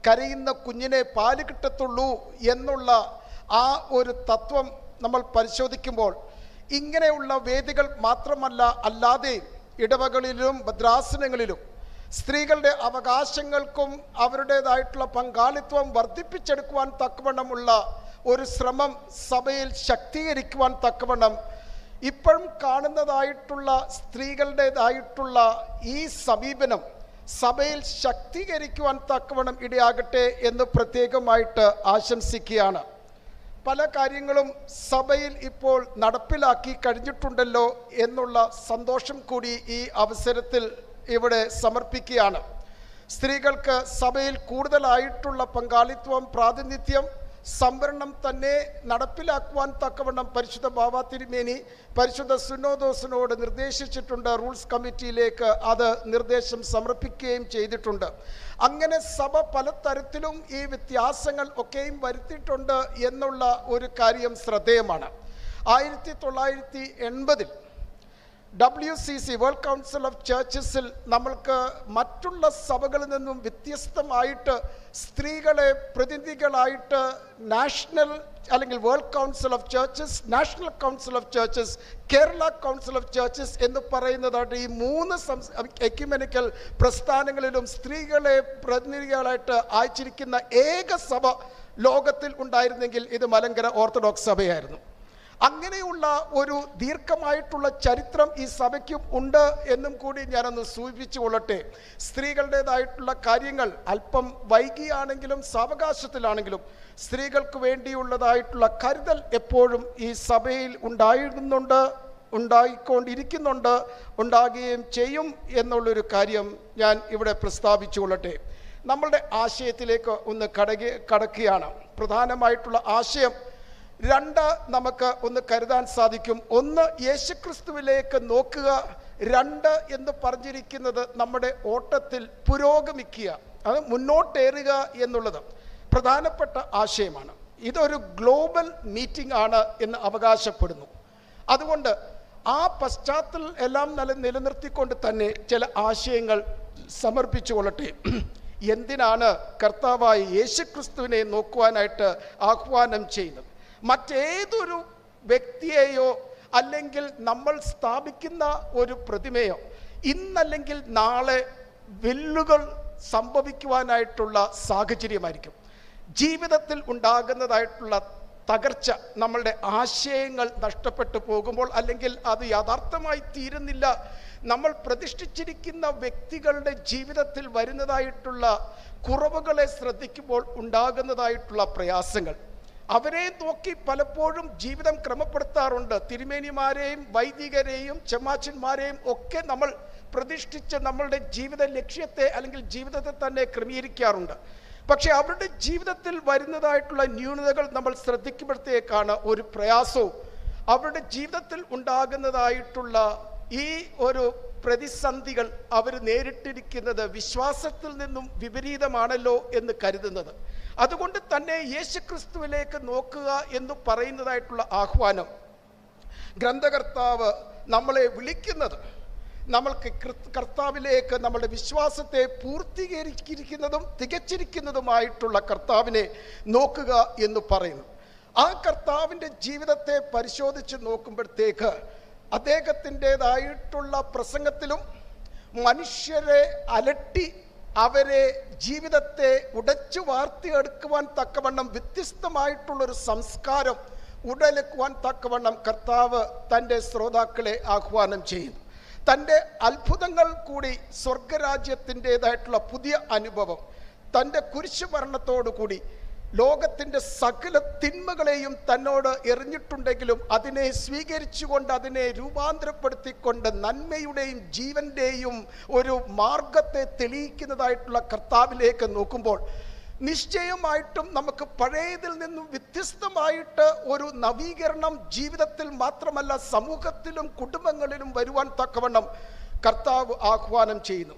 കരയുന്ന കുഞ്ഞിനെ പാല് കിട്ടത്തുള്ളൂ എന്നുള്ള ആ ഒരു തത്വം നമ്മൾ പരിശോധിക്കുമ്പോൾ ഇങ്ങനെയുള്ള വേദികൾ മാത്രമല്ല അല്ലാതെ ഇടവകളിലും ഭദ്രാസനങ്ങളിലും സ്ത്രീകളുടെ അവകാശങ്ങൾക്കും അവരുടേതായിട്ടുള്ള പങ്കാളിത്തം വർദ്ധിപ്പിച്ചെടുക്കുവാൻ തക്കവണ്ണമുള്ള ഒരു ശ്രമം സഭയിൽ ശക്തീകരിക്കുവാൻ തക്കവണ്ണം ഇപ്പോഴും കാണുന്നതായിട്ടുള്ള സ്ത്രീകളുടേതായിട്ടുള്ള ഈ സമീപനം സഭയിൽ ശക്തീകരിക്കുവാൻ തക്കവണ്ണം ഇടയാകട്ടെ എന്ന് പ്രത്യേകമായിട്ട് ആശംസിക്കുകയാണ്. പല കാര്യങ്ങളും സഭയിൽ ഇപ്പോൾ നടപ്പിലാക്കി കഴിഞ്ഞിട്ടുണ്ടല്ലോ എന്നുള്ള സന്തോഷം കൂടി ഈ അവസരത്തിൽ ഇവിടെ സമർപ്പിക്കുകയാണ്. സ്ത്രീകൾക്ക് സഭയിൽ കൂടുതലായിട്ടുള്ള പങ്കാളിത്തം, പ്രാതിനിധ്യം, സംവരണം തന്നെ നടപ്പിലാക്കുവാൻ തക്കവണ്ണം പരിശുദ്ധ ബാവ തിരുമേനി പരിശുദ്ധ സുന്നോദോസിനോട് നിർദ്ദേശിച്ചിട്ടുണ്ട്. റൂൾസ് കമ്മിറ്റിയിലേക്ക് അത് നിർദ്ദേശം സമർപ്പിക്കുകയും ചെയ്തിട്ടുണ്ട്. അങ്ങനെ സഭ പലതരത്തിലും ഈ വ്യത്യാസങ്ങൾ ഒക്കെയും വരുത്തിയിട്ടുണ്ട് എന്നുള്ള ഒരു കാര്യം ശ്രദ്ധേയമാണ്. 1980 WCC വേൾഡ് കൗൺസിൽ ഓഫ് ചർച്ചസിൽ നമ്മൾക്ക് മറ്റുള്ള സഭകളിൽ നിന്നും വ്യത്യസ്തമായിട്ട് സ്ത്രീകളെ പ്രതിനിധികളായിട്ട് നാഷണൽ അല്ലെങ്കിൽ world council of churches, national council of churches, Kerala council of churches എന്ന് പറയുന്നതായിട്ട് ഈ 3 എക്യുമെനിക്കൽ പ്രസ്ഥാനങ്ങളിലും സ്ത്രീകളെ പ്രതിനിധികളായിട്ട് അയച്ചിരിക്കുന്ന ഏക സഭ ലോകത്തിൽ ഉണ്ടായിരുന്നെങ്കിൽ ഇത് മലങ്കര ഓർത്തഡോക്സ് സഭയായിരുന്നു. അങ്ങനെയുള്ള ഒരു ദീർഘമായിട്ടുള്ള ചരിത്രം ഈ സഭയ്ക്കും ഉണ്ട് എന്നും കൂടി ഞാനൊന്ന് സൂചിപ്പിച്ചു കൊള്ളട്ടെ. സ്ത്രീകളുടേതായിട്ടുള്ള കാര്യങ്ങൾ അല്പം വൈകിയാണെങ്കിലും സാവകാശത്തിലാണെങ്കിലും സ്ത്രീകൾക്ക് വേണ്ടിയുള്ളതായിട്ടുള്ള കരുതൽ എപ്പോഴും ഈ സഭയിൽ ഉണ്ടായിക്കൊണ്ടിരിക്കുന്നുണ്ട്, ഉണ്ടാകുകയും ചെയ്യും എന്നുള്ളൊരു കാര്യം ഞാൻ ഇവിടെ പ്രസ്താവിച്ചു കൊള്ളട്ടെ. നമ്മളുടെ ആശയത്തിലേക്ക് ഒന്ന് കടക്കുകയാണ്. പ്രധാനമായിട്ടുള്ള ആശയം 2 നമുക്ക് ഒന്ന് കരുതാൻ സാധിക്കും. 1 യേശുക്രിസ്തുവിലേക്ക് നോക്കുക, 2 എന്ന് പറഞ്ഞിരിക്കുന്നത് നമ്മുടെ ഓട്ടത്തിൽ പുരോഗമിക്കുക, അത് മുന്നോട്ടേറുക എന്നുള്ളത് പ്രധാനപ്പെട്ട ആശയമാണ്. ഇതൊരു ഗ്ലോബൽ മീറ്റിംഗ് ആണ് എന്ന് അവകാശപ്പെടുന്നു. അതുകൊണ്ട് ആ പശ്ചാത്തലം എല്ലാം നിലനിർത്തിക്കൊണ്ട് തന്നെ ചില ആശയങ്ങൾ സമർപ്പിച്ചു കൊള്ളട്ടെ. എന്തിനാണ് കർത്താവായ യേശുക്രിസ്തുവിനെ നോക്കുവാനായിട്ട് ആഹ്വാനം ചെയ്യുന്നത്? മറ്റേതൊരു വ്യക്തിയെയോ അല്ലെങ്കിൽ നമ്മൾ സ്ഥാപിക്കുന്ന ഒരു പ്രതിമയോ ഇന്നല്ലെങ്കിൽ നാളെ വെല്ലുകൾ സംഭവിക്കുവാനായിട്ടുള്ള സാഹചര്യമായിരിക്കും. ജീവിതത്തിൽ ഉണ്ടാകുന്നതായിട്ടുള്ള തകർച്ച, നമ്മളുടെ ആശയങ്ങൾ നഷ്ടപ്പെട്ടു പോകുമ്പോൾ അല്ലെങ്കിൽ അത് യാഥാർത്ഥമായി തീരുന്നില്ല, നമ്മൾ പ്രതിഷ്ഠിച്ചിരിക്കുന്ന വ്യക്തികളുടെ ജീവിതത്തിൽ വരുന്നതായിട്ടുള്ള കുറവുകളെ ശ്രദ്ധിക്കുമ്പോൾ ഉണ്ടാകുന്നതായിട്ടുള്ള പ്രയാസങ്ങൾ, അവരെ നോക്കി പലപ്പോഴും ജീവിതം ക്രമപ്പെടുത്താറുണ്ട്. തിരുമേനിമാരെയും വൈദികരെയും ചെമ്മാച്ചന്മാരെയും ഒക്കെ നമ്മൾ പ്രതിഷ്ഠിച്ച് നമ്മളുടെ ജീവിത ലക്ഷ്യത്തെ അല്ലെങ്കിൽ ജീവിതത്തെ തന്നെ ക്രമീകരിക്കാറുണ്ട്. പക്ഷെ അവരുടെ ജീവിതത്തിൽ വരുന്നതായിട്ടുള്ള ന്യൂനതകൾ നമ്മൾ ശ്രദ്ധിക്കുമ്പോഴത്തേക്കാണ് ഒരു പ്രയാസവും അവരുടെ ജീവിതത്തിൽ ഉണ്ടാകുന്നതായിട്ടുള്ള ഈ ഒരു പ്രതിസന്ധികൾ അവർ നേരിട്ടിരിക്കുന്നത് വിശ്വാസത്തിൽ നിന്നും വിപരീതമാണല്ലോ എന്ന് കരുതുന്നത്. അതുകൊണ്ട് തന്നെ യേശുക്രിസ്തുവിലേക്ക് നോക്കുക എന്ന് പറയുന്നതായിട്ടുള്ള ആഹ്വാനം ഗ്രന്ഥകർത്താവ് നമ്മളെ വിളിക്കുന്നത് നമ്മൾക്ക് കർത്താവിലേക്ക് നമ്മുടെ വിശ്വാസത്തെ പൂർത്തീകരിക്കുന്നതും തികച്ചിരിക്കുന്നതുമായിട്ടുള്ള കർത്താവിനെ നോക്കുക എന്ന് പറയുന്നു. ആ കർത്താവിൻ്റെ ജീവിതത്തെ പരിശോധിച്ച് നോക്കുമ്പോഴത്തേക്ക് അദ്ദേഹത്തിൻ്റെതായിട്ടുള്ള പ്രസംഗത്തിലും മനുഷ്യരെ അലട്ടി അവരെ ജീവിതത്തെ ഉടച്ചു വാർത്തിയെടുക്കുവാൻ തക്കവണ്ണം വ്യത്യസ്തമായിട്ടുള്ളൊരു സംസ്കാരം ഉടലെക്കുവാൻ തക്കവണ്ണം കർത്താവ് തൻ്റെ ശ്രോതാക്കളെ ആഹ്വാനം ചെയ്യുന്നു. തൻ്റെ അത്ഭുതങ്ങൾ കൂടി സ്വർഗരാജ്യത്തിൻ്റെതായിട്ടുള്ള പുതിയ അനുഭവം, തൻ്റെ കുരിശുമരണത്തോടു കൂടി ലോകത്തിൻ്റെ സകല തിന്മകളെയും തന്നോട് എറിഞ്ഞിട്ടുണ്ടെങ്കിലും അതിനെ സ്വീകരിച്ചുകൊണ്ട് അതിനെ രൂപാന്തരപ്പെടുത്തിക്കൊണ്ട് നന്മയുടെയും ജീവൻ്റെയും ഒരു മാർഗത്തെ തെളിയിക്കുന്നതായിട്ടുള്ള കർത്താവിലേക്ക് നോക്കുമ്പോൾ നിശ്ചയമായിട്ടും നമുക്ക് പഴയതിൽ നിന്നും വ്യത്യസ്തമായിട്ട് ഒരു നവീകരണം ജീവിതത്തിൽ മാത്രമല്ല സമൂഹത്തിലും കുടുംബങ്ങളിലും വരുവാൻ തക്കവണ്ണം കർത്താവ് ആഹ്വാനം ചെയ്യുന്നു.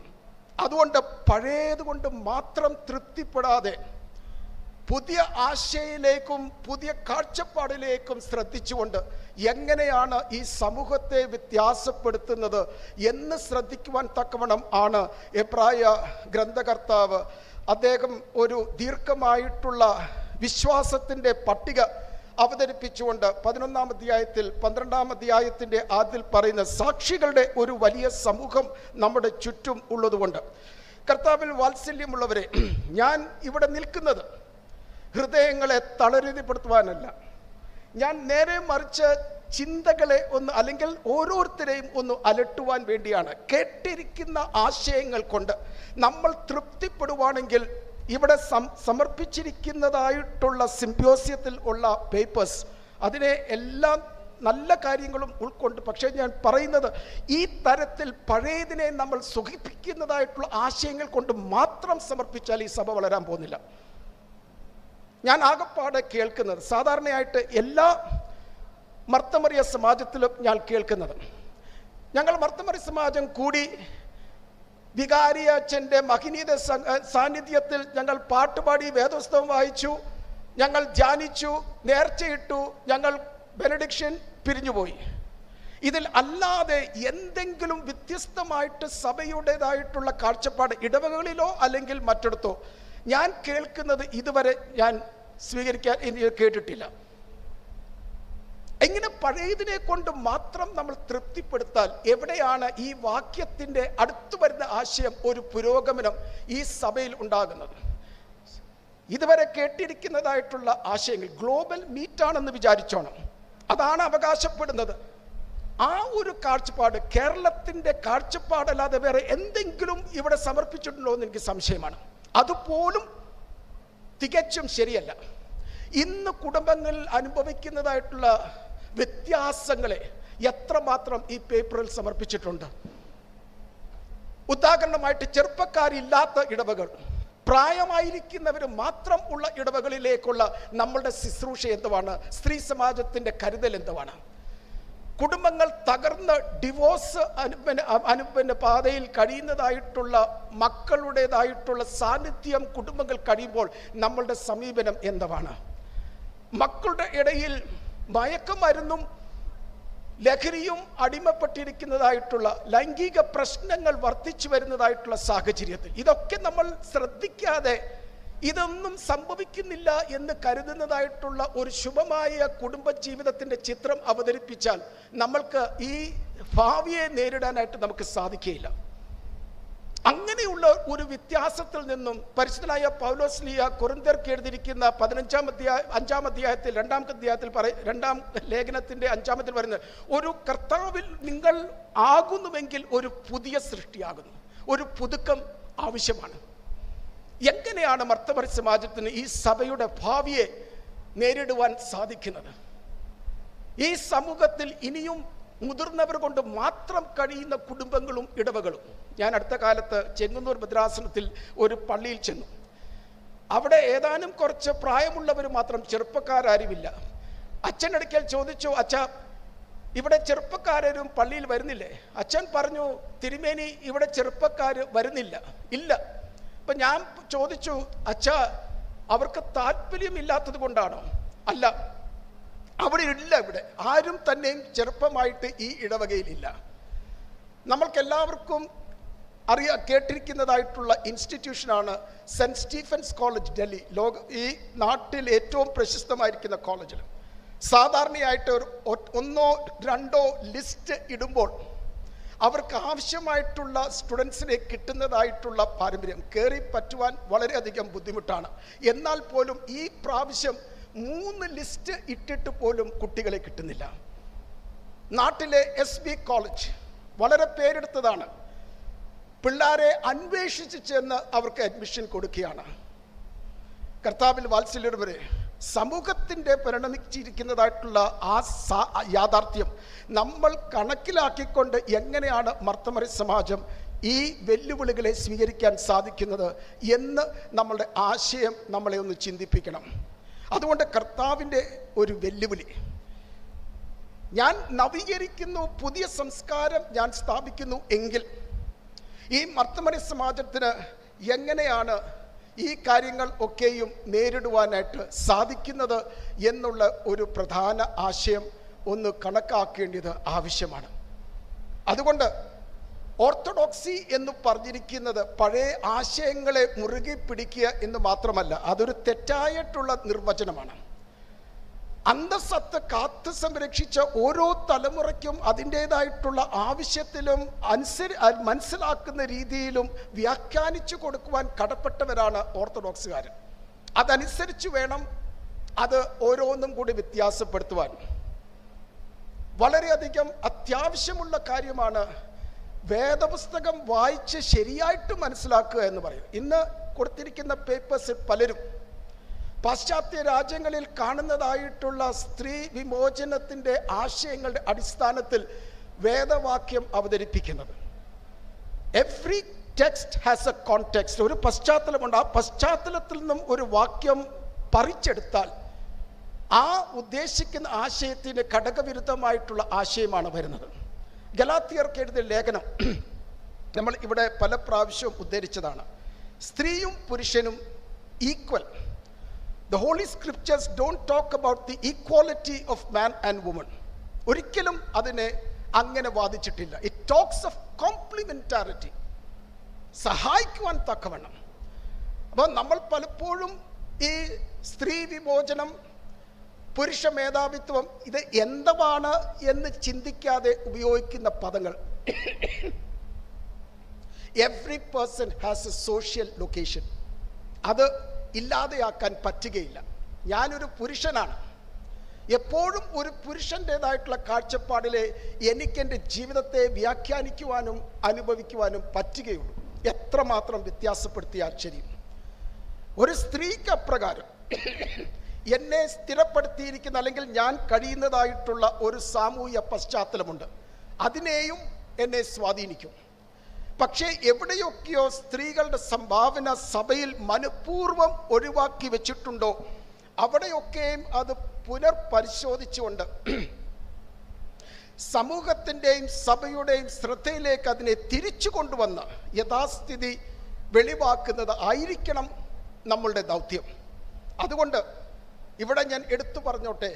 അതുകൊണ്ട് പഴയതുകൊണ്ട് മാത്രം തൃപ്തിപ്പെടാതെ പുതിയ ആശയയിലേക്കും പുതിയ കാഴ്ചപ്പാടിലേക്കും ശ്രദ്ധിച്ചുകൊണ്ട് എങ്ങനെയാണ് ഈ സമൂഹത്തെ വ്യത്യാസപ്പെടുത്തുന്നത് എന്ന് ശ്രദ്ധിക്കുവാൻ തക്കവണ്ണം ആണ് എബ്രായ ഗ്രന്ഥകർത്താവ് അദ്ദേഹം ഒരു ദീർഘമായിട്ടുള്ള വിശ്വാസത്തിൻ്റെ പട്ടിക അവതരിപ്പിച്ചുകൊണ്ട് 11-ാം അധ്യായത്തിൽ 12-ാം അധ്യായത്തിൻ്റെ ആദ്യത്തിൽ പറയുന്ന സാക്ഷികളുടെ ഒരു വലിയ സമൂഹം നമ്മുടെ ചുറ്റും ഉള്ളതുകൊണ്ട് കർത്താവിൽ വാത്സല്യമുള്ളവരെ, ഞാൻ ഇവിടെ നിൽക്കുന്നത് ഹൃദയങ്ങളെ തളരുതിപ്പെടുത്തുവാനല്ല. ഞാൻ നേരെ മറിച്ച് ചിന്തകളെ ഒന്ന്, അല്ലെങ്കിൽ ഓരോരുത്തരെയും ഒന്ന് അലട്ടുവാൻ വേണ്ടിയാണ്. കേട്ടിരിക്കുന്ന ആശയങ്ങൾ കൊണ്ട് നമ്മൾ തൃപ്തിപ്പെടുവാണെങ്കിൽ ഇവിടെ സമർപ്പിച്ചിരിക്കുന്നതായിട്ടുള്ള സിംബോസിയത്തിൽ ഉള്ള പേപ്പേഴ്സ്, അതിനെ എല്ലാം നല്ല കാര്യങ്ങളും ഉൾക്കൊണ്ട്, പക്ഷേ ഞാൻ പറയുന്നത് ഈ തരത്തിൽ പഴയതിനെ നമ്മൾ സുഖിപ്പിക്കുന്നതായിട്ടുള്ള ആശയങ്ങൾ കൊണ്ട് മാത്രം സമർപ്പിച്ചാൽ ഈ സഭ വളരാൻ പോകുന്നില്ല. ഞാൻ ആകപ്പാടെ കേൾക്കുന്നത്, സാധാരണയായിട്ട് എല്ലാ മർത്തമറിയ സമാജത്തിലും ഞാൻ കേൾക്കുന്നത്, ഞങ്ങൾ മർത്തമറിയ സമാജം കൂടി വികാരി അച്ഛൻ്റെ മഹനീയ സാന്നിധ്യത്തിൽ ഞങ്ങൾ പാട്ടുപാടി വേദോസ്തവം വായിച്ചു, ഞങ്ങൾ ധ്യാനിച്ചു, നേർച്ചയിട്ടു, ഞങ്ങൾ ബെനഡിക്ഷൻ പിരിഞ്ഞുപോയി. ഇതിൽ അല്ലാതെ എന്തെങ്കിലും വ്യത്യസ്തമായിട്ട് സഭയുടേതായിട്ടുള്ള കാഴ്ചപ്പാട് ഇടവകളിലോ അല്ലെങ്കിൽ മറ്റിടത്തോ ഞാൻ കേൾക്കുന്നത് ഇതുവരെ ഞാൻ കേട്ടിട്ടില്ല. എങ്ങനെ പഴയതിനെ കൊണ്ട് മാത്രം നമ്മൾ തൃപ്തിപ്പെടുത്താൽ എവിടെയാണ് ഈ വാക്യത്തിൻ്റെ അടുത്തു വരുന്ന ആശയം, ഒരു പുരോഗമനം ഈ സഭയിൽ ഉണ്ടാകുന്നത്? ഇതുവരെ കേട്ടിരിക്കുന്നതായിട്ടുള്ള ആശയങ്ങൾ ഗ്ലോബൽ മീറ്റാണെന്ന് വിചാരിച്ചോണം, അതാണ് അവകാശപ്പെടുന്നത്. ആ ഒരു കാഴ്ചപ്പാട് കേരളത്തിൻ്റെ കാഴ്ചപ്പാടല്ലാതെ വേറെ എന്തെങ്കിലും ഇവിടെ സമർപ്പിച്ചിട്ടുണ്ടോ എന്ന് എനിക്ക് സംശയമാണ്. അതുപോലും തികച്ചും ശരിയല്ല. ഇന്ന് കുടുംബങ്ങളിൽ അനുഭവിക്കുന്നതായിട്ടുള്ള വ്യത്യാസങ്ങളെ എത്രമാത്രം ഈ പേപ്പറിൽ സമർപ്പിച്ചിട്ടുണ്ട്. ഉദാഹരണമായിട്ട് ചെറുപ്പക്കാരില്ലാത്ത ഇടവകൾ, പ്രായമായിരിക്കുന്നവർ മാത്രം ഉള്ള ഇടവകളിലേക്കുള്ള നമ്മളുടെ ശുശ്രൂഷ എന്തുവാണ്? സ്ത്രീ സമാജത്തിൻ്റെ കരുതൽ എന്തുവാണ്? കുടുംബങ്ങൾ തകർന്ന് ഡിവോഴ്സ് അനുപന്ന പാതയിൽ കഴിയുന്നതായിട്ടുള്ള മക്കളുടേതായിട്ടുള്ള സാന്നിധ്യം കുടുംബങ്ങൾ കഴിയുമ്പോൾ നമ്മളുടെ സമീപനം എന്തുവാണ്? മക്കളുടെ ഇടയിൽ മയക്കുമരുന്നും ലഹരിയും അടിമപ്പെട്ടിരിക്കുന്നതായിട്ടുള്ള ലൈംഗിക പ്രശ്നങ്ങൾ വർദ്ധിച്ചു വരുന്നതായിട്ടുള്ള സാഹചര്യത്തിൽ ഇതൊക്കെ നമ്മൾ ശ്രദ്ധിക്കാതെ ഇതൊന്നും സംഭവിക്കുന്നില്ല എന്ന് കരുതുന്നതായിട്ടുള്ള ഒരു ശുഭമായ കുടുംബജീവിതത്തിൻ്റെ ചിത്രം അവതരിപ്പിച്ചാൽ നമ്മൾക്ക് ഈ ഭാവിയെ നേരിടാനായിട്ട് നമുക്ക് സാധിക്കുകയില്ല. അങ്ങനെയുള്ള ഒരു വ്യത്യാസത്തിൽ നിന്നും പരിശുദ്ധനായ പൗലോസ്ലീഹ കൊരിന്ത്യർക്ക് എഴുതിയിരിക്കുന്ന 5-ാം അധ്യായത്തിൽ 2-ാം ലേഖനത്തിൻ്റെ 5-ാമത്തിൽ പറയുന്നത്, ഒരു കർത്താവിൽ നിങ്ങൾ ആകുന്നുവെങ്കിൽ ഒരു പുതിയ സൃഷ്ടിയാകുന്നു, ഒരു പുതുക്കം ആവശ്യമാണ്. എങ്ങനെയാണ് മർത്തമറി സമാജത്തിന് ഈ സഭയുടെ ഭാവിയെ നേരിടുവാൻ സാധിക്കുന്നത്? ഈ സമൂഹത്തിൽ ഇനിയും മുതിർന്നവർ കൊണ്ട് മാത്രം കഴിയുന്ന കുടുംബങ്ങളും ഇടവകളും. ഞാൻ അടുത്ത കാലത്ത് ചെങ്ങന്നൂർ ഭദ്രാസനത്തിൽ ഒരു പള്ളിയിൽ ചെന്നു. അവിടെ ഏതാനും കുറച്ച് പ്രായമുള്ളവർ മാത്രം, ചെറുപ്പക്കാരുമില്ല. അച്ഛനടുക്കൽ ചോദിച്ചു, അച്ഛാ ഇവിടെ ചെറുപ്പക്കാരും പള്ളിയിൽ വരുന്നില്ലേ? അച്ഛൻ പറഞ്ഞു, തിരുമേനി ഇവിടെ ചെറുപ്പക്കാർ വരുന്നില്ല. ഇല്ല. അപ്പം ഞാൻ ചോദിച്ചു, അച്ഛാ അവർക്ക് താല്പര്യമില്ലാത്തത് കൊണ്ടാണോ? അല്ല, അവിടെ ഇല്ല. ഇവിടെ ആരും തന്നെയും ചെറുപ്പമായിട്ട് ഈ ഇടവകയിലില്ല. നമ്മൾക്കെല്ലാവർക്കും കേട്ടിരിക്കുന്നതായിട്ടുള്ള ഇൻസ്റ്റിറ്റ്യൂഷനാണ് സെൻറ്റ് സ്റ്റീഫൻസ് കോളേജ്, ഡൽഹി. ഈ നാട്ടിൽ ഏറ്റവും പ്രശസ്തമായിരിക്കുന്ന കോളേജിൽ സാധാരണയായിട്ട് ഒരു 1-2 ലിസ്റ്റ് ഇടുമ്പോൾ അവർക്ക് ആവശ്യമായിട്ടുള്ള സ്റ്റുഡൻസിനെ കിട്ടുന്നതായിട്ടുള്ള പാരമ്പര്യം കയറി പറ്റുവാൻ വളരെയധികം ബുദ്ധിമുട്ടാണ്. എന്നാൽ പോലും ഈ പ്രാവശ്യം 3 ലിസ്റ്റ് ഇട്ടിട്ട് പോലും കുട്ടികളെ കിട്ടുന്നില്ല. നാട്ടിലെ SB കോളേജ് വളരെ പേരെടുത്തതാണ്. പിള്ളേരെ അന്വേഷിച്ച് ചെന്ന് അവർക്ക് അഡ്മിഷൻ കൊടുക്കുകയാണ്. കർത്താവിൽ വാത്സല്യമുള്ളവരെ, സമൂഹത്തിൻ്റെ പരിണമിച്ചിരിക്കുന്നതായിട്ടുള്ള ആ യാഥാർത്ഥ്യം നമ്മൾ കണക്കിലാക്കിക്കൊണ്ട് എങ്ങനെയാണ് മർത്തമറി സമാജം ഈ വെല്ലുവിളികളെ സ്വീകരിക്കാൻ സാധിക്കുന്നത് എന്ന് നമ്മളുടെ ആശയം നമ്മളെ ഒന്ന് ചിന്തിപ്പിക്കണം. അതുകൊണ്ട് കർത്താവിൻ്റെ ഒരു വെല്ലുവിളി, ഞാൻ നവീകരിക്കുന്നു, പുതിയ സംസ്കാരം ഞാൻ സ്ഥാപിക്കുന്നു എങ്കിൽ ഈ മർത്തമറി സമാജത്തിന് എങ്ങനെയാണ് ഈ കാര്യങ്ങൾ ഒക്കെയും നേരിടുവാനായിട്ട് സാധിക്കുന്നത് എന്നുള്ള ഒരു പ്രധാന ആശയം ഒന്ന് കണക്കാക്കേണ്ടത് ആവശ്യമാണ്. അതുകൊണ്ട് ഓർത്തഡോക്സി എന്ന് പറഞ്ഞിരിക്കുന്നത് പഴയ ആശയങ്ങളെ മുറുകെ പിടിക്കുക എന്ന് മാത്രമല്ല, അതൊരു തെറ്റായിട്ടുള്ള നിർവചനമാണ്. അന്തസ്സത്ത് കാത്തു സംരക്ഷിച്ച ഓരോ തലമുറയ്ക്കും അതിൻ്റേതായിട്ടുള്ള ആവശ്യത്തിലും മനസ്സിലാക്കുന്ന രീതിയിലും വ്യാഖ്യാനിച്ചു കൊടുക്കുവാൻ കടപ്പെട്ടവരാണ് ഓർത്തഡോക്സുകാർ. അതനുസരിച്ച് വേണം അത് ഓരോന്നും കൂടി വ്യത്യാസപ്പെടുത്തുവാൻ. വളരെയധികം അത്യാവശ്യമുള്ള കാര്യമാണ് വേദപുസ്തകം വായിച്ച് ശരിയായിട്ട് മനസ്സിലാക്കുക എന്ന് പറയും. ഇന്ന് കൊടുത്തിരിക്കുന്ന പേപ്പേഴ്സ് പലരും പാശ്ചാത്യ രാജ്യങ്ങളിൽ കാണുന്നതായിട്ടുള്ള സ്ത്രീ വിമോചനത്തിൻ്റെ ആശയങ്ങളുടെ അടിസ്ഥാനത്തിൽ വേദവാക്യം അവതരിപ്പിക്കുന്നത്. Every text has A context. ഒരു പശ്ചാത്തലമുണ്ട്. ആ പശ്ചാത്തലത്തിൽ നിന്നും ഒരു വാക്യം പറിച്ചെടുത്താൽ ആ ഉദ്ദേശിക്കുന്ന ആശയത്തിന് ഘടകവിരുദ്ധമായിട്ടുള്ള ആശയമാണ് വരുന്നത്. ഗലാത്യർക്ക് എഴുതിയ ലേഖനം നമ്മൾ ഇവിടെ പല പ്രാവശ്യവും ഉദ്ധരിച്ചതാണ്. സ്ത്രീയും പുരുഷനും equal. The Holy Scriptures don't talk about the equality of man and woman. ഒരിക്കലും അതിനെ അങ്ങനെ വാദിച്ചിട്ടില്ല. It talks of complementarity. സഹായിക്കുവാൻ തക്കവണ്ണം. അപ്പോൾ നമ്മൾ പലപ്പോഴും ഈ സ്ത്രീ വിമോചനം, പുരുഷ മേധാവിത്വം ഇത് എന്താണ് എന്ന് ചിന്തിക്കാതെ ഉപയോഗിക്കുന്ന പദങ്ങൾ. Every person has A social location. അത് ഇല്ലാതെയാക്കാൻ പറ്റുകയില്ല. ഞാനൊരു പുരുഷനാണ്. എപ്പോഴും ഒരു പുരുഷൻ്റേതായിട്ടുള്ള കാഴ്ചപ്പാടിലെ എനിക്കെൻ്റെ ജീവിതത്തെ വ്യാഖ്യാനിക്കുവാനും അനുഭവിക്കുവാനും പറ്റുകയുള്ളൂ. എത്രമാത്രം വ്യത്യാസപ്പെടുത്തിയാൽ ശരി. ഒരു സ്ത്രീക്ക് അപ്രകാരം എന്നെ സ്ഥിരപ്പെടുത്തിയിരിക്കുന്ന അല്ലെങ്കിൽ ഞാൻ കഴിയുന്നതായിട്ടുള്ള ഒരു സാമൂഹ്യ പശ്ചാത്തലമുണ്ട്. അതിനെയും എന്നെ സ്വാധീനിക്കും. പക്ഷേ എവിടെയൊക്കെയോ സ്ത്രീകളുടെ സംഭാവന സഭയിൽ മനഃപൂർവ്വം ഒഴിവാക്കി വെച്ചിട്ടുണ്ടോ അവിടെയൊക്കെയും അത് പുനർപരിശോധിച്ചുകൊണ്ട് സമൂഹത്തിൻ്റെയും സഭയുടെയും ശ്രദ്ധയിലേക്ക് അതിനെ തിരിച്ചു കൊണ്ടുവന്ന് യഥാസ്ഥിതി വെളിവാക്കുന്നത് ആയിരിക്കണം നമ്മളുടെ ദൗത്യം. അതുകൊണ്ട് ഇവിടെ ഞാൻ എടുത്തു പറഞ്ഞോട്ടെ,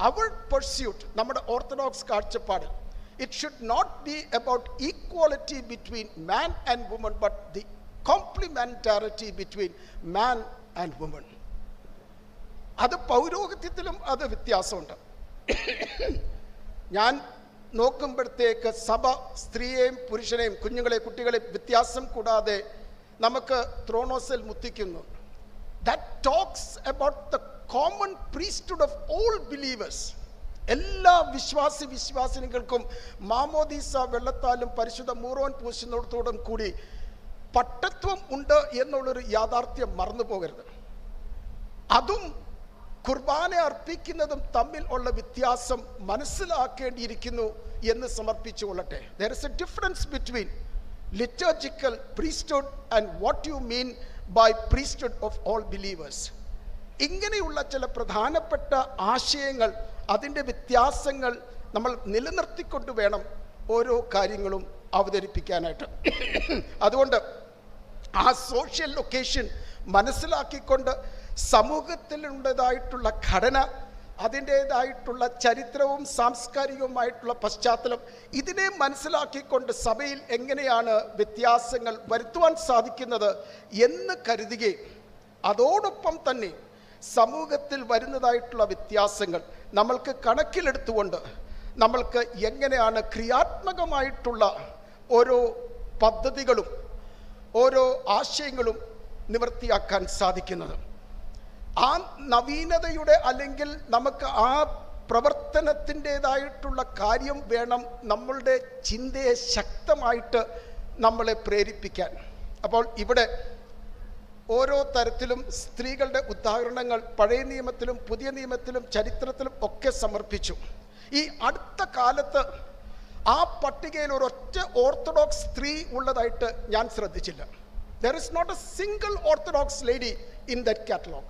അവർ പെർസ്യൂട്ട്, നമ്മുടെ ഓർത്തഡോക്സ് കാഴ്ചപ്പാടിൽ it should not be about equality between man and woman, but the complementarity between man and woman. അത് പൗരോഹിത്യത്തിലും അത് വ്യത്യാസമുണ്ട്. ഞാൻ നോക്കുമ്പോഴത്തേക്ക് സഭ സ്ത്രീയെയും പുരുഷനെയും കുഞ്ഞുങ്ങളെ കുട്ടികളെ വ്യത്യാസം കൂടാതെ നമുക്ക് ത്രോണോസിൽ മുത്തിക്കുന്നു. That talks about the common priesthood of all believers. എല്ലാ വിശ്വാസിനികൾക്കും മാമോദീസ വെള്ളത്താലും പരിശുദ്ധ മൂറോൻ പൂശുന്നതോടും കൂടി പട്ടത്വം ഉണ്ട് എന്നുള്ളൊരു യാഥാർത്ഥ്യം മറന്നു പോകരുത്. അതും കുർബാന അർപ്പിക്കുന്നതും തമ്മിൽ ഉള്ള വ്യത്യാസം മനസ്സിലാക്കേണ്ടിയിരിക്കുന്നു എന്ന് സമർപ്പിച്ചുകൊള്ളട്ടെ. There is a difference between liturgical priesthood and what you mean by priesthood of all believers. ഇങ്ങനെയുള്ള ചില പ്രധാനപ്പെട്ട ആശയങ്ങൾ, അതിൻ്റെ വ്യത്യാസങ്ങൾ നമ്മൾ നിലനിർത്തിക്കൊണ്ട് വേണം ഓരോ കാര്യങ്ങളും അവതരിപ്പിക്കാനായിട്ട്. അതുകൊണ്ട് ആ സോഷ്യൽ ലൊക്കേഷൻ മനസ്സിലാക്കിക്കൊണ്ട് സമൂഹത്തിലുള്ളതായിട്ടുള്ള ഘടന, അതിൻ്റേതായിട്ടുള്ള ചരിത്രവും സാംസ്കാരികവുമായിട്ടുള്ള പശ്ചാത്തലം, ഇതിനെ മനസ്സിലാക്കിക്കൊണ്ട് സഭയിൽ എങ്ങനെയാണ് വ്യത്യാസങ്ങൾ വരുത്തുവാൻ സാധിക്കുന്നത് എന്ന് കരുതുകയും അതോടൊപ്പം തന്നെ സമൂഹത്തിൽ വരുന്നതായിട്ടുള്ള വ്യത്യാസങ്ങൾ നമ്മൾക്ക് കണക്കിലെടുത്തുകൊണ്ട് നമ്മൾക്ക് എങ്ങനെയാണ് ക്രിയാത്മകമായിട്ടുള്ള ഓരോ പദ്ധതികളും ഓരോ ആശയങ്ങളും നിവൃത്തിയാക്കാൻ സാധിക്കുന്നത്. ആ നവീനതയുടെ അല്ലെങ്കിൽ നമുക്ക് ആ പ്രവർത്തനത്തിൻ്റേതായിട്ടുള്ള കാര്യം വേണം നമ്മളുടെ ചിന്തയെ ശക്തമായിട്ട് നമ്മളെ പ്രേരിപ്പിക്കാൻ. അപ്പോൾ ഇവിടെ ഓരോ തരത്തിലും സ്ത്രീകളുടെ ഉദാഹരണങ്ങൾ പഴയ നിയമത്തിലും പുതിയ നിയമത്തിലും ചരിത്രത്തിലും ഒക്കെ സമർപ്പിച്ചു. ഈ അടുത്ത കാലത്ത് ആ പട്ടികയിൽ ഒരൊറ്റ ഓർത്തഡോക്സ് സ്ത്രീ ഉള്ളതായിട്ട് ഞാൻ ശ്രദ്ധിച്ചില്ല. There is not a single Orthodox lady in that catalog.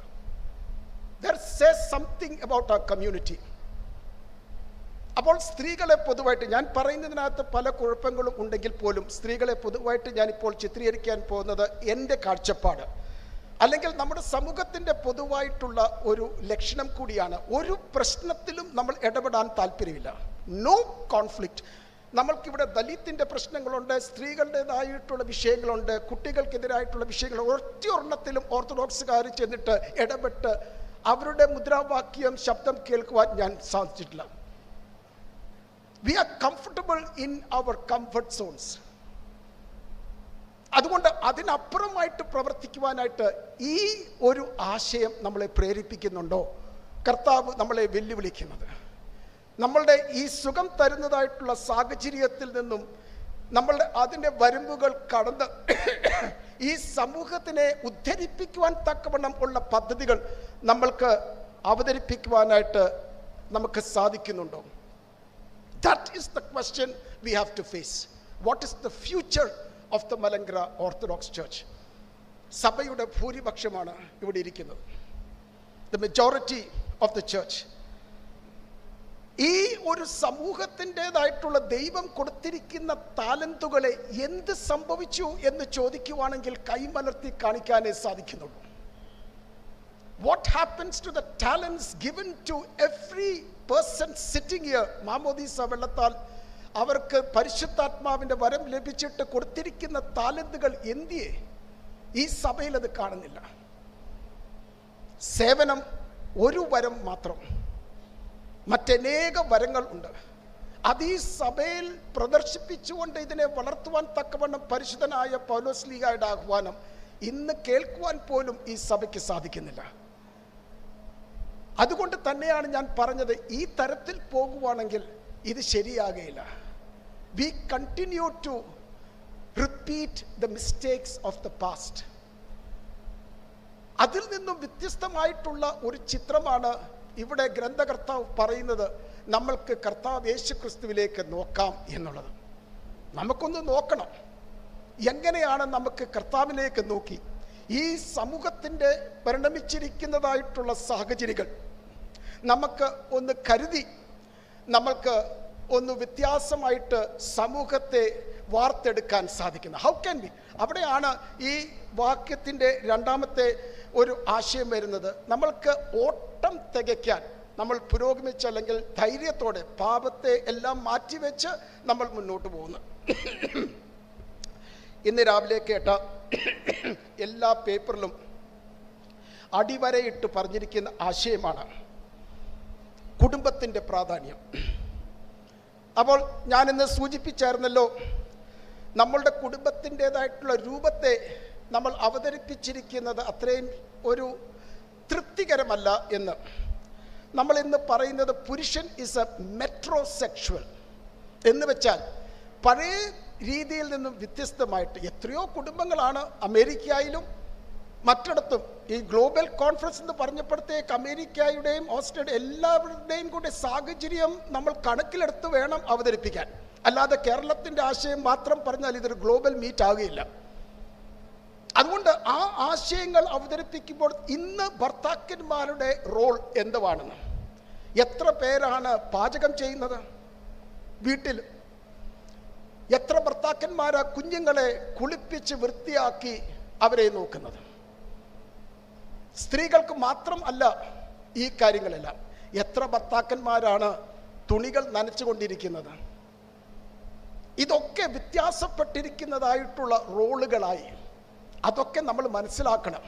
That says something about our community. അപ്പോൾ സ്ത്രീകളെ പൊതുവായിട്ട് ഞാൻ പറയുന്നതിനകത്ത് പല കുഴപ്പങ്ങളും ഉണ്ടെങ്കിൽ പോലും സ്ത്രീകളെ പൊതുവായിട്ട് ഞാനിപ്പോൾ ചിത്രീകരിക്കാൻ പോകുന്നത് എൻ്റെ കാഴ്ചപ്പാട് അല്ലെങ്കിൽ നമ്മുടെ സമൂഹത്തിൻ്റെ പൊതുവായിട്ടുള്ള ഒരു ലക്ഷണം കൂടിയാണ്. ഒരു പ്രശ്നത്തിലും നമ്മൾ ഇടപെടാൻ താല്പര്യമില്ല. No conflict. നമ്മൾക്കിവിടെ ദലിത്തിൻ്റെ പ്രശ്നങ്ങളുണ്ട്, സ്ത്രീകളുടേതായിട്ടുള്ള വിഷയങ്ങളുണ്ട്, കുട്ടികൾക്കെതിരായിട്ടുള്ള വിഷയങ്ങൾ. ഒറ്റയൊരെണ്ണത്തിലും ഓർത്തഡോക്സുകാർ ചെന്നിട്ട് ഇടപെട്ട് അവരുടെ മുദ്രാവാക്യം ശബ്ദം കേൾക്കുവാൻ ഞാൻ സാധിച്ചിട്ടില്ല. We are comfortable in our comfort zones. അതുകൊണ്ട് അതിനപ്പുറമായിട്ട് പ്രവർത്തിക്കുവാനായിട്ട് ഈ ഒരു ആശയം നമ്മളെ പ്രേരിപ്പിക്കുന്നുണ്ടോ? കർത്താവ് നമ്മളെ വെല്ലുവിളിക്കുന്നത് നമ്മളുടെ ഈ സുഖം തരുന്നതായിട്ടുള്ള സാഹചര്യത്തിൽ നിന്നും നമ്മളുടെ അതിൻ്റെ വരുമ്പുകൾ കടന്ന് ഈ സമൂഹത്തിനെ ഉദ്ധരിപ്പിക്കുവാൻ തക്കവണ്ണം ഉള്ള പദ്ധതികൾ നമ്മൾക്ക് അവതരിപ്പിക്കുവാനായിട്ട് നമുക്ക് സാധിക്കുന്നുണ്ടോ? That is the question we have to face. What is the future of the Malankara Orthodox Church? സഭയുടെ ഭൂരിപക്ഷമാണ് ഇവിടെ ഇരിക്കുന്നത്. The majority of the church. ഈ ഒരു സമൂഹത്തിൻ്റെതായിട്ടുള്ള ദൈവം കൊടുത്തിരിക്കുന്ന താലന്തുകളെ എന്ത് സംഭവിച്ചു എന്ന് ചോദിക്കുവാണെങ്കിൽ കൈമലർത്തി കാണിക്കാനേ സാധിക്കുന്നുള്ളൂ. What happens to the talents given to every person sitting here? മാമോദീസ വെള്ളത്താൽ അവർക്ക് പരിശുദ്ധാത്മാവിൻ്റെ വരം ലഭിച്ചിട്ട് കൊടുത്തിരിക്കുന്ന താലന്തുകൾ എന്തിയെ? ഈ സഭയിൽ അത് കാണുന്നില്ല. സേവനം ഒരു വരം മാത്രം, മറ്റനേക വരങ്ങൾ ഉണ്ട്. അത് ഈ സഭയിൽ പ്രദർശിപ്പിച്ചുകൊണ്ട് ഇതിനെ വളർത്തുവാൻ തക്കവണ്ണം പരിശുദ്ധനായ പൗലോസ്ലീഹായുടെ ആഹ്വാനം ഇന്ന് കേൾക്കുവാൻ പോലും ഈ സഭയ്ക്ക് സാധിക്കുന്നില്ല. അതുകൊണ്ട് തന്നെയാണ് ഞാൻ പറഞ്ഞത്, ഈ തരത്തിൽ പോകുവാണെങ്കിൽ ഇത് ശരിയാകുകയില്ല. We continue to repeat the mistakes of the past. അതിൽ നിന്നും വ്യത്യസ്തമായിട്ടുള്ള ഒരു ചിത്രമാണ് ഇവിടെ ഗ്രന്ഥകർത്താവ് പറയുന്നത്. നമ്മൾക്ക് കർത്താവ് യേശു ക്രിസ്തുവിലേക്ക് നോക്കാം എന്നുള്ളത്. നമുക്കൊന്ന് നോക്കണം, എങ്ങനെയാണ് നമുക്ക് കർത്താവിലേക്ക് നോക്കി ഈ സമൂഹത്തിൻ്റെ പരിണമിച്ചിരിക്കുന്നതായിട്ടുള്ള സാഹചര്യങ്ങൾ നമുക്ക് ഒന്ന് കരുതി നമ്മൾക്ക് ഒന്ന് വ്യത്യാസമായിട്ട് സമൂഹത്തെ വാർത്തെടുക്കാൻ സാധിക്കുന്നത്. How can be? അവിടെയാണ് ഈ വാക്യത്തിൻ്റെ രണ്ടാമത്തെ ഒരു ആശയം വരുന്നത്. നമ്മൾക്ക് ഓട്ടം തികയ്ക്കാൻ നമ്മൾ പുരോഗമിച്ചല്ലെങ്കിൽ ധൈര്യത്തോടെ പാപത്തെ എല്ലാം മാറ്റിവെച്ച് നമ്മൾ മുന്നോട്ട് പോകുന്നു. ഇന്ന് രാവിലെ കേട്ട എല്ലാ പേപ്പറിലും അടിവരയിട്ട് പറഞ്ഞിരിക്കുന്ന ആശയമാണ് കുടുംബത്തിൻ്റെ പ്രാധാന്യം. അപ്പോൾ ഞാനിന്ന് സൂചിപ്പിച്ചായിരുന്നല്ലോ, നമ്മളുടെ കുടുംബത്തിൻ്റെതായിട്ടുള്ള രൂപത്തെ നമ്മൾ അവതരിപ്പിച്ചിരിക്കുന്നത് അത്രയും ഒരു തൃപ്തികരമല്ല എന്ന്. നമ്മൾ ഇന്ന് പറയുന്നത് പുരുഷൻ ഈസ് എ മെട്രോസെക്ഷുവൽ എന്ന് വെച്ചാൽ പഴയ രീതിയിൽ നിന്നും വ്യത്യസ്തമായിട്ട് എത്രയോ കുടുംബങ്ങളാണ് അമേരിക്കയിലും മറ്റിടത്തും. ഈ ഗ്ലോബൽ കോൺഫറൻസ് എന്ന് പറഞ്ഞപ്പോഴത്തേക്ക് അമേരിക്കയുടെയും ഓസ്ട്രേലിയ എല്ലാവരുടെയും കൂടെ സാഹചര്യം നമ്മൾ കണക്കിലെടുത്ത് വേണം അവതരിപ്പിക്കാൻ. അല്ലാതെ കേരളത്തിൻ്റെ ആശയം മാത്രം പറഞ്ഞാൽ ഇതൊരു ഗ്ലോബൽ മീറ്റ് ആകുകയില്ല. അതുകൊണ്ട് ആ ആശയങ്ങൾ അവതരിപ്പിക്കുമ്പോൾ ഇന്ന് ഭർത്താക്കന്മാരുടെ റോൾ എന്തുവാണെന്ന്, എത്ര പേരാണ് പാചകം ചെയ്യുന്നത് വീട്ടിൽ, എത്ര ഭർത്താക്കന്മാരാ കുഞ്ഞുങ്ങളെ കുളിപ്പിച്ച് വൃത്തിയാക്കി അവരെ നോക്കുന്നത്. സ്ത്രീകൾക്ക് മാത്രം അല്ല ഈ കാര്യങ്ങളെല്ലാം. എത്ര ഭർത്താക്കന്മാരാണ് തുണികൾ നനച്ചുകൊണ്ടിരിക്കുന്നത്. ഇതൊക്കെ വ്യത്യാസപ്പെട്ടിരിക്കുന്നതായിട്ടുള്ള റോളുകളായി. അതൊക്കെ നമ്മൾ മനസ്സിലാക്കണം.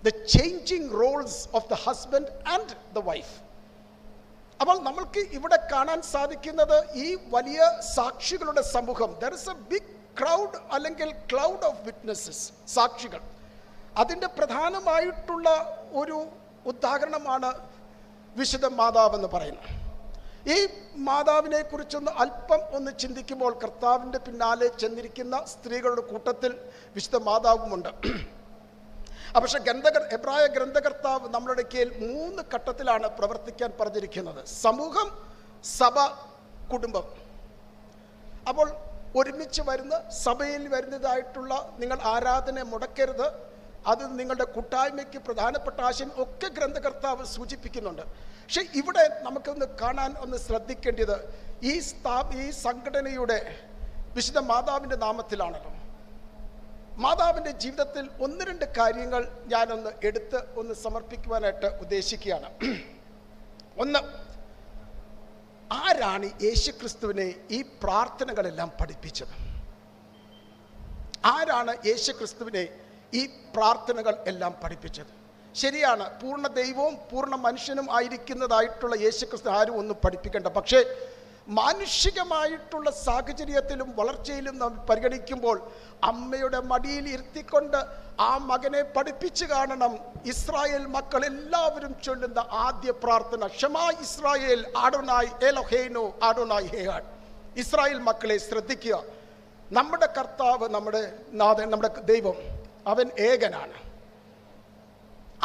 The changing roles of the husband and the wife. അപ്പോൾ നമ്മൾക്ക് ഇവിടെ കാണാൻ സാധിക്കുന്നത് ഈ വലിയ സാക്ഷികളുടെ സമൂഹം, there is a big crowd അല്ലെങ്കിൽ ക്ലൗഡ് ഓഫ് വിറ്റ്നസ്സസ്, സാക്ഷികൾ. അതിൻ്റെ പ്രധാനമായിട്ടുള്ള ഒരു ഉദാഹരണമാണ് വിശുദ്ധ മാതാവെന്ന് പറയുന്നത്. ഈ മാതാവിനെ കുറിച്ചൊന്ന് അല്പം ഒന്ന് ചിന്തിക്കുമ്പോൾ കർത്താവിൻ്റെ പിന്നാലെ ചെന്നിരിക്കുന്ന സ്ത്രീകളുടെ കൂട്ടത്തിൽ വിശുദ്ധ മാതാവുമുണ്ട്. പക്ഷെ എബ്രായ ഗ്രന്ഥകർത്താവ് നമ്മളുടെ കീഴിൽ 3 ഘട്ടത്തിലാണ് പ്രവർത്തിക്കാൻ പറഞ്ഞിരിക്കുന്നത്: സമൂഹം, സഭ, കുടുംബം. അപ്പോൾ ഒരുമിച്ച് വരുന്ന സഭയിൽ വരുന്നതായിട്ടുള്ള നിങ്ങൾ ആരാധന മുടക്കരുത്, അത് നിങ്ങളുടെ കൂട്ടായ്മയ്ക്ക് പ്രധാനപ്പെട്ട ആശയം ഒക്കെ ഗ്രന്ഥകർത്താവ് സൂചിപ്പിക്കുന്നുണ്ട്. പക്ഷെ ഇവിടെ നമുക്കൊന്ന് കാണാൻ ഒന്ന് ശ്രദ്ധിക്കേണ്ടത് ഈ സംഘടനയുടെ വിശുദ്ധ മാതാവിൻ്റെ നാമത്തിലാണല്ലോ. മാതാവിൻ്റെ ജീവിതത്തിൽ 1-2 കാര്യങ്ങൾ ഞാനൊന്ന് എടുത്ത് ഒന്ന് സമർപ്പിക്കുവാനായിട്ട് ഉദ്ദേശിക്കുകയാണ്. ഒന്ന്, ആരാണ് യേശുക്രിസ്തുവിനെ ഈ പ്രാർത്ഥനകളെല്ലാം പഠിപ്പിച്ചത്? ആരാണ് യേശുക്രിസ്തുവിനെ ഈ പ്രാർത്ഥനകൾ എല്ലാം പഠിപ്പിച്ചത്? ശരിയാണ്, പൂർണ്ണ ദൈവവും പൂർണ്ണ മനുഷ്യനും ആയിരിക്കുന്നതായിട്ടുള്ള യേശുക്രിസ്തു ആരും ഒന്നും പഠിപ്പിക്കേണ്ട. പക്ഷേ മാനുഷികമായിട്ടുള്ള സാഹചര്യത്തിലും വളർച്ചയിലും നാം പരിഗണിക്കുമ്പോൾ അമ്മയുടെ മടിയിൽ ഇരുത്തിക്കൊണ്ട് ആ മകനെ പഠിപ്പിച്ചു കാണണം. ഇസ്രായേൽ മക്കൾ എല്ലാവരും ചൊല്ലുന്ന ആദ്യ പ്രാർത്ഥന ഷമാ ഇസ്രായേൽ ആഡോനായി എലോഹേനോ ആഡോനായി ഹേഹാഡ്. ഇസ്രായേൽ മക്കളെ ശ്രദ്ധിക്കുക, നമ്മുടെ കർത്താവ്, നമ്മുടെ നാഥൻ, നമ്മുടെ ദൈവം, അവൻ ഏകനാണ്.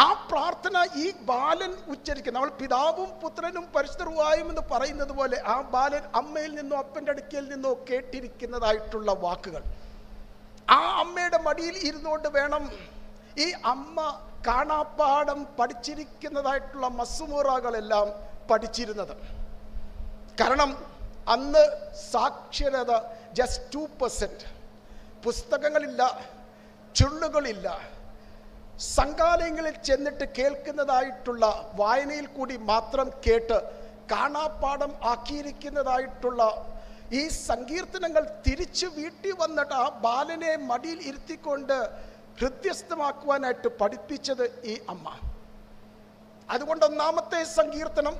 ആ പ്രാർത്ഥന ഈ ബാലൻ ഉച്ചരിക്കും. നമ്മൾ പിതാവും പുത്രനും പരിശുദ്ധരുവായും എന്ന് പറയുന്നത് പോലെ ആ ബാലൻ അമ്മയിൽ നിന്നോ അപ്പൻ്റെ അടുക്കൽ നിന്നോ കേട്ടിരിക്കുന്നതായിട്ടുള്ള വാക്കുകൾ ആ അമ്മയുടെ മടിയിൽ ഇരുന്നുകൊണ്ട് വേണം ഈ അമ്മ കാണാപ്പാടം പഠിച്ചിരിക്കുന്നതായിട്ടുള്ള മസുമൂറകളെല്ലാം പഠിച്ചിരുന്നത്. കാരണം അന്ന് സാക്ഷരത ജസ്റ്റ് 2%. പുസ്തകങ്ങളില്ല, ചുള്ളുകളില്ല. സംഘാലയങ്ങളിൽ ചെന്നിട്ട് കേൾക്കുന്നതായിട്ടുള്ള വായനയിൽ കൂടി മാത്രം കേട്ട് കാണാപ്പാടം ആക്കിയിരിക്കുന്നതായിട്ടുള്ള ഈ സങ്കീർത്തനങ്ങൾ തിരിച്ചു വീട്ടിൽ വന്നിട്ട് ആ ബാലനെ മടിയിൽ ഇരുത്തിക്കൊണ്ട് ഹൃദ്യസ്ഥമാക്കുവാനായിട്ട് പഠിപ്പിച്ചത് ഈ അമ്മ. അതുകൊണ്ട് ഒന്നാമത്തെ സങ്കീർത്തനം,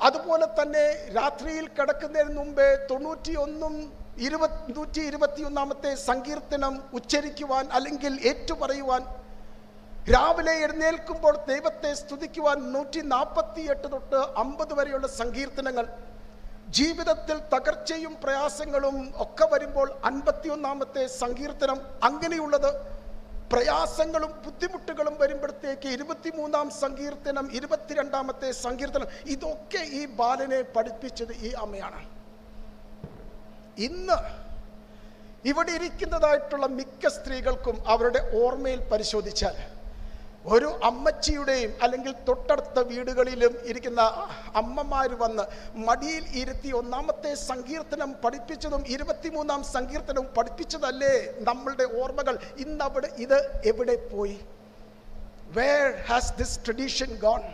അതുപോലെ തന്നെ രാത്രിയിൽ കിടക്കുന്നതിന് മുമ്പേ 121 സങ്കീർത്തനം ഉച്ചരിക്കുവാൻ അല്ലെങ്കിൽ ഏറ്റുപറയുവാൻ, രാവിലെ എഴുന്നേൽക്കുമ്പോൾ ദൈവത്തെ സ്തുതിക്കുവാൻ 148 തൊട്ട് 50 വരെയുള്ള സങ്കീർത്തനങ്ങൾ, ജീവിതത്തിൽ തകർച്ചയും പ്രയാസങ്ങളും ഒക്കെ വരുമ്പോൾ 51 സങ്കീർത്തനം, അങ്ങനെയുള്ളത് പ്രയാസങ്ങളും ബുദ്ധിമുട്ടുകളും വരുമ്പോഴത്തേക്ക് 23 സങ്കീർത്തനം, 22 സങ്കീർത്തനം, ഇതൊക്കെ ഈ ബാലനെ പഠിപ്പിച്ചത് ഈ അമ്മയാണ്. ഇന്ന് ഇവിടെ ഇരിക്കുന്നതായിട്ടുള്ള മിക്ക സ്ത്രീകൾക്കും അവരുടെ ഓർമ്മയിൽ പരിശോധിച്ചാൽ ഒരു അമ്മച്ചിയുടെയും അല്ലെങ്കിൽ തൊട്ടടുത്ത വീടുകളിലും ഇരിക്കുന്ന അമ്മമാർ വന്ന് മടിയിൽ ഇരുത്തി 1 സങ്കീർത്തനം പഠിപ്പിച്ചതും 23 സങ്കീർത്തനവും പഠിപ്പിച്ചതല്ലേ നമ്മളുടെ ഓർമ്മകൾ? ഇന്നവിടെ ഇത് എവിടെ പോയി? Where has this tradition gone?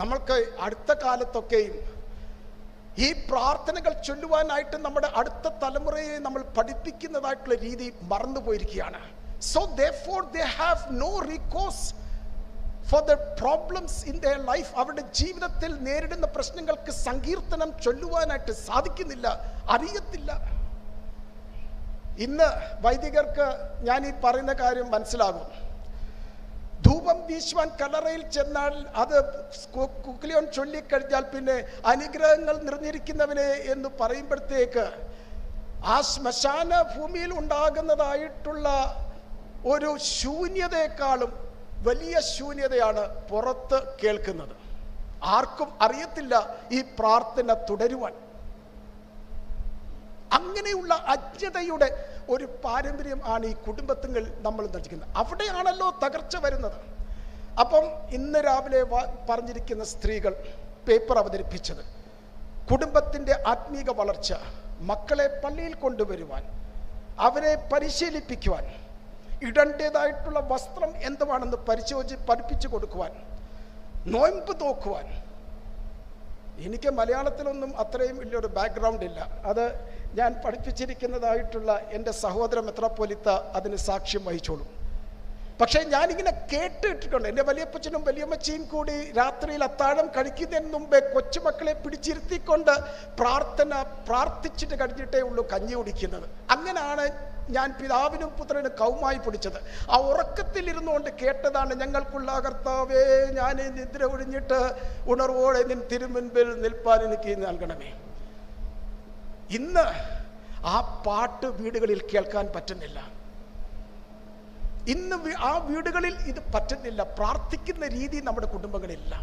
നമ്മൾക്ക് അടുത്ത കാലത്തൊക്കെയും ഈ പ്രാർത്ഥനകൾ ചൊല്ലുവാനായിട്ട് നമ്മുടെ അടുത്ത തലമുറയെ നമ്മൾ പഠിപ്പിക്കുന്നതായിട്ടുള്ള രീതി മറന്നുപോയിരിക്കുകയാണ്. So therefore they have no recourse for the problems in their life. അവരുടെ ജീവിതത്തിൽ നേരിടുന്ന പ്രശ്നങ്ങൾക്ക് സങ്കീർത്തനം ചൊല്ലുവാനായിട്ട് സാധിക്കുന്നില്ല, അറിയത്തില്ല. ഇന്ന് വൈദികർക്ക് ഞാൻ ഈ പറയുന്ന കാര്യം മനസ്സിലാകും. ധൂപം വീശുവാൻ കല്ലറയിൽ ചെന്നാൽ അത് കുക്ലിയോൻ ചൊല്ലിക്കഴിഞ്ഞാൽ പിന്നെ അനുഗ്രഹങ്ങൾ നിറഞ്ഞിരിക്കുന്നവനെ എന്ന് പറയുമ്പോഴത്തേക്ക് ആ ശ്മശാന ഭൂമിയിൽ ഉണ്ടാകുന്നതായിട്ടുള്ള ഒരു ശൂന്യതയെക്കാളും വലിയ ശൂന്യതയാണ് പുറത്ത് കേൾക്കുന്നത്. ആർക്കും അറിയത്തില്ല ഈ പ്രാർത്ഥന തുടരുവാൻ. അങ്ങനെയുള്ള അജ്ഞതയുടെ ഒരു പാരമ്പര്യം ആണ് ഈ കുടുംബത്തിൽ നമ്മൾ നയിക്കുന്നത്. അവിടെയാണല്ലോ തകർച്ച വരുന്നത്. അപ്പം ഇന്ന് രാവിലെ പറഞ്ഞിരിക്കുന്ന സ്ത്രീകൾ പേപ്പർ അവതരിപ്പിച്ചത് കുടുംബത്തിൻ്റെ ആത്മീക വളർച്ച, മക്കളെ പള്ളിയിൽ കൊണ്ടുവരുവാൻ, അവരെ പരിശീലിപ്പിക്കുവാൻ, ഇടേണ്ടതായിട്ടുള്ള വസ്ത്രം എന്തുവാണെന്ന് പഠിപ്പിച്ചു കൊടുക്കുവാൻ, നോയമ്പ് നോക്കുവാൻ. എനിക്ക് മലയാളത്തിലൊന്നും അത്രയും വലിയൊരു ബാക്ക്ഗ്രൗണ്ട് ഇല്ല. അത് ഞാൻ പഠിപ്പിച്ചിരിക്കുന്നതായിട്ടുള്ള എൻ്റെ സഹോദര മെത്രാപ്പോലീത്ത അതിന് സാക്ഷ്യം വഹിച്ചോളും. പക്ഷേ ഞാനിങ്ങനെ കേട്ടിട്ടുണ്ട്. എൻ്റെ വലിയപ്പച്ചനും വലിയമ്മച്ചിയും കൂടി രാത്രിയിൽ അത്താഴം കഴിക്കുന്നതിന് മുമ്പേ കൊച്ചുമക്കളെ പിടിച്ചിരുത്തിക്കൊണ്ട് പ്രാർത്ഥിച്ചിട്ട് കഴിഞ്ഞിട്ടേ ഉള്ളൂ കഞ്ഞി കുടിക്കുന്നത്. അങ്ങനെയാണ് ഞാൻ പിതാവിനും പുത്രനും കൗമായി പിടിച്ചത്. ആ ഉറക്കത്തിൽ ഇരുന്നുകൊണ്ട് കേട്ടതാണ്, ഞങ്ങൾക്കുള്ള കർത്താവേ, ഞാൻ നിദ്ര ഒഴിഞ്ഞിട്ട് ഉണർവോടെ നിൻ തിരുമുൻപിൽ നിൽപ്പാൻ എനിക്ക് നൽകണമേ. ഇന്ന് ആ പാട്ട് വീടുകളിൽ കേൾക്കാൻ പറ്റുന്നില്ല. ഇന്ന് ആ വീടുകളിൽ ഇത് പറ്റുന്നില്ല. പ്രാർത്ഥിക്കുന്ന രീതി നമ്മുടെ കുടുംബങ്ങളിലില്ല.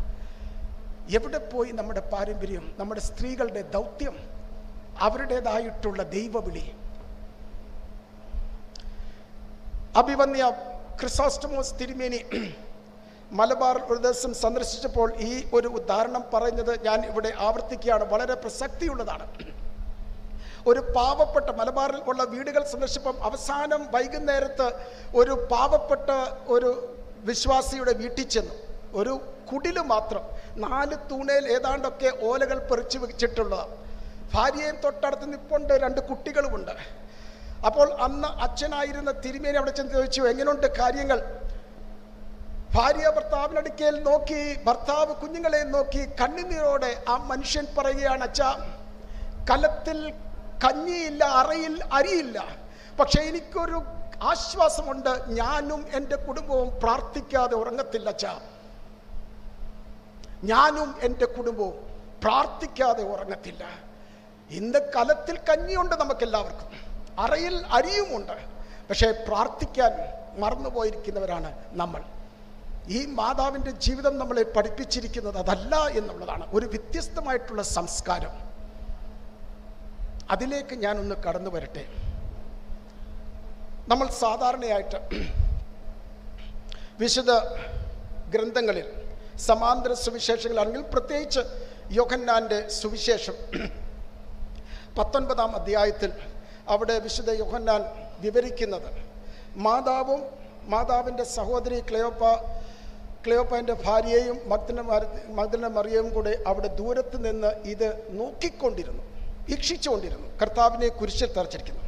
എവിടെ പോയി നമ്മുടെ പാരമ്പര്യം, നമ്മുടെ സ്ത്രീകളുടെ ദൗത്യം, അവരുടേതായിട്ടുള്ള ദൈവവിളി? അഭിവന്യ ക്രിസോസ്റ്റമോസ് തിരുമേനി മലബാർ ഒരു ദിവസം സന്ദർശിച്ചപ്പോൾ ഈ ഒരു ഉദാഹരണം പറയുന്നത് ഞാൻ ഇവിടെ ആവർത്തിക്കുകയാണ്. വളരെ പ്രസക്തിയുള്ളതാണ്. ഒരു പാവപ്പെട്ട മലബാറിൽ ഉള്ള വീടുകൾ സന്ദർശിപ്പം അവസാനം വൈകുന്നേരത്ത് ഒരു പാവപ്പെട്ട ഒരു വിശ്വാസിയുടെ വീട്ടിൽ ചെന്നു. ഒരു കുടില് മാത്രം, 4 തൂണേൽ ഏതാണ്ടൊക്കെ ഓലകൾ പറിച്ചു വെച്ചിട്ടുള്ളതാണ്. ഭാര്യയും തൊട്ടടുത്ത് നിൽപ്പുണ്ട്, 2 കുട്ടികളുമുണ്ട്. അപ്പോൾ അന്ന് അച്ഛനായിരുന്ന തിരുമേനി അവിടെ ചെന്ന് ചോദിച്ചു, എങ്ങനെയുണ്ട് കാര്യങ്ങൾ? ഭാര്യ ഭർത്താവിനടുക്കൽ നോക്കി, ഭർത്താവ് കുഞ്ഞുങ്ങളെ നോക്കി കണ്ണുനീരോടെ ആ മനുഷ്യൻ പറയുകയാണ്, അച്ഛാ, കലത്തിൽ കഞ്ഞിയില്ല, അറയിൽ അരിയില്ല, പക്ഷെ എനിക്കൊരു ആശ്വാസമുണ്ട്, ഞാനും എൻ്റെ കുടുംബവും പ്രാർത്ഥിക്കാതെ ഉറങ്ങത്തില്ല അച്ഛാ. ഞാനും എൻ്റെ കുടുംബവും പ്രാർത്ഥിക്കാതെ ഉറങ്ങത്തില്ല. ഇന്ന് കലത്തിൽ കഞ്ഞിയുണ്ട് നമുക്കെല്ലാവർക്കും, അറയിൽ അരിയുമുണ്ട്, പക്ഷേ പ്രാർത്ഥിക്കാൻ മറന്നുപോയിരിക്കുന്നവരാണ് നമ്മൾ. ഈ മാതാവിൻ്റെ ജീവിതം നമ്മളെ പഠിപ്പിച്ചിരിക്കുന്നത് അതല്ല എന്നുള്ളതാണ്, ഒരു വ്യത്യസ്തമായിട്ടുള്ള സംസ്കാരം. അതിലേക്ക് ഞാനൊന്ന് കടന്നു വരട്ടെ. നമ്മൾ സാധാരണയായിട്ട് വിശുദ്ധ ഗ്രന്ഥങ്ങളിൽ സമാന്തര സുവിശേഷങ്ങളാണെങ്കിൽ, പ്രത്യേകിച്ച് യോഹന്നാൻ്റെ സുവിശേഷം 19-ാം അധ്യായത്തിൽ അവിടെ വിശുദ്ധ യോഹന്നാൻ വിവരിക്കുന്നത് മാതാവും മാതാവിൻ്റെ സഹോദരി ക്ലെയോപ്പൻ്റെ ഭാര്യയും മഗ്ദലന മറിയവും കൂടെ അവിടെ ദൂരത്ത് നിന്ന് ഇത് നോക്കിക്കൊണ്ടിരുന്നു, വീക്ഷിച്ചുകൊണ്ടിരുന്നു, കർത്താവിനെ കുരിശിൽ തറച്ചിരിക്കുന്നു.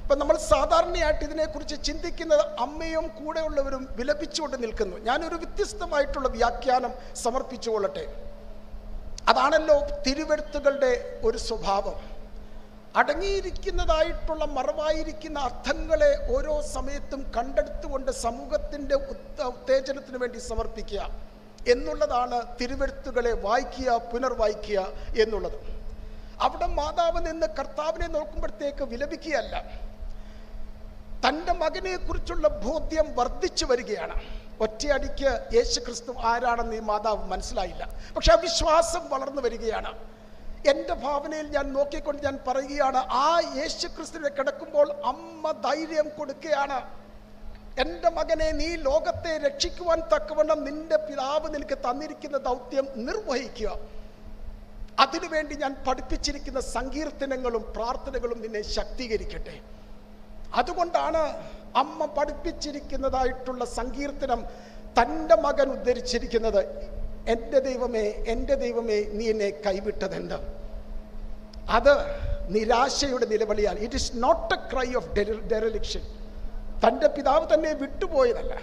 അപ്പം നമ്മൾ സാധാരണയായിട്ട് ഇതിനെക്കുറിച്ച് ചിന്തിക്കുന്നത് അമ്മയും കൂടെയുള്ളവരും വിലപിച്ചുകൊണ്ട് നിൽക്കുന്നു. ഞാനൊരു വ്യത്യസ്തമായിട്ടുള്ള വ്യാഖ്യാനം സമർപ്പിച്ചുകൊള്ളട്ടെ. അതാണല്ലോ തിരുവെഴുത്തുകളുടെ ഒരു സ്വഭാവം. അടങ്ങിയിരിക്കുന്നതായിട്ടുള്ള മറവായിരിക്കുന്ന അർത്ഥങ്ങളെ ഓരോ സമയത്തും കണ്ടെടുത്തുകൊണ്ട് സമൂഹത്തിൻ്റെ ഉത്തേജനത്തിന് വേണ്ടി സമർപ്പിക്കുക എന്നുള്ളതാണ് തിരുവെഴുത്തുകളെ വായിക്കുക, പുനർവായിക്കുക എന്നുള്ളത്. അവിടെ മാതാവ് നിന്ന് കർത്താവിനെ നോക്കുമ്പോഴത്തേക്ക് വിലപിക്കുകയല്ല, തൻ്റെ മകനെ കുറിച്ചുള്ള ബോധ്യം വർദ്ധിച്ചു വരികയാണ്. ഒറ്റയടിക്ക് യേശു ക്രിസ്തു ആരാണെന്ന് ഈ മാതാവ് മനസ്സിലായില്ല, പക്ഷെ ആ വിശ്വാസം വളർന്നു വരികയാണ്. എൻ്റെ ഭാവനയിൽ ഞാൻ നോക്കിക്കൊണ്ട് ഞാൻ പറയുകയാണ്, ആ യേശു ക്രിസ്തുവിനെ കിടക്കുമ്പോൾ അമ്മ ധൈര്യം കൊടുക്കുകയാണ്, എൻ്റെ മകനെ, നീ ലോകത്തെ രക്ഷിക്കുവാൻ തക്കവണ്ണം നിന്റെ പിതാവ് നിനക്ക് തന്നിരിക്കുന്ന ദൗത്യം നിർവഹിക്കുക. അതിനുവേണ്ടി ഞാൻ പഠിപ്പിച്ചിരിക്കുന്ന സങ്കീർത്തനങ്ങളും പ്രാർത്ഥനകളും നിന്നെ ശക്തീകരിക്കട്ടെ. അതുകൊണ്ടാണ് അമ്മ പഠിപ്പിച്ചിരിക്കുന്നതായിട്ടുള്ള സങ്കീർത്തനം തൻ്റെ മകൻ ഉദ്ധരിച്ചിരിക്കുന്നത്, എൻ്റെ ദൈവമേ, എൻ്റെ ദൈവമേ, നീ എന്നെ കൈവിട്ടതെന്ത്? അത് നിരാശയുടെ നിലവിളിയാണ്. It is not a cry of dereliction. തൻ്റെ പിതാവ് തന്നെ വിട്ടുപോയതല്ല,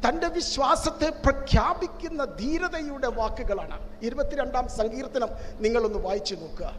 തൻ്റെ വിശ്വാസത്തെ പ്രഖ്യാപിക്കുന്ന ധീരതയുടെ വാക്കുകളാണ്. 22-ാം സങ്കീർത്തനം നിങ്ങളൊന്ന് വായിച്ചു നോക്കുക.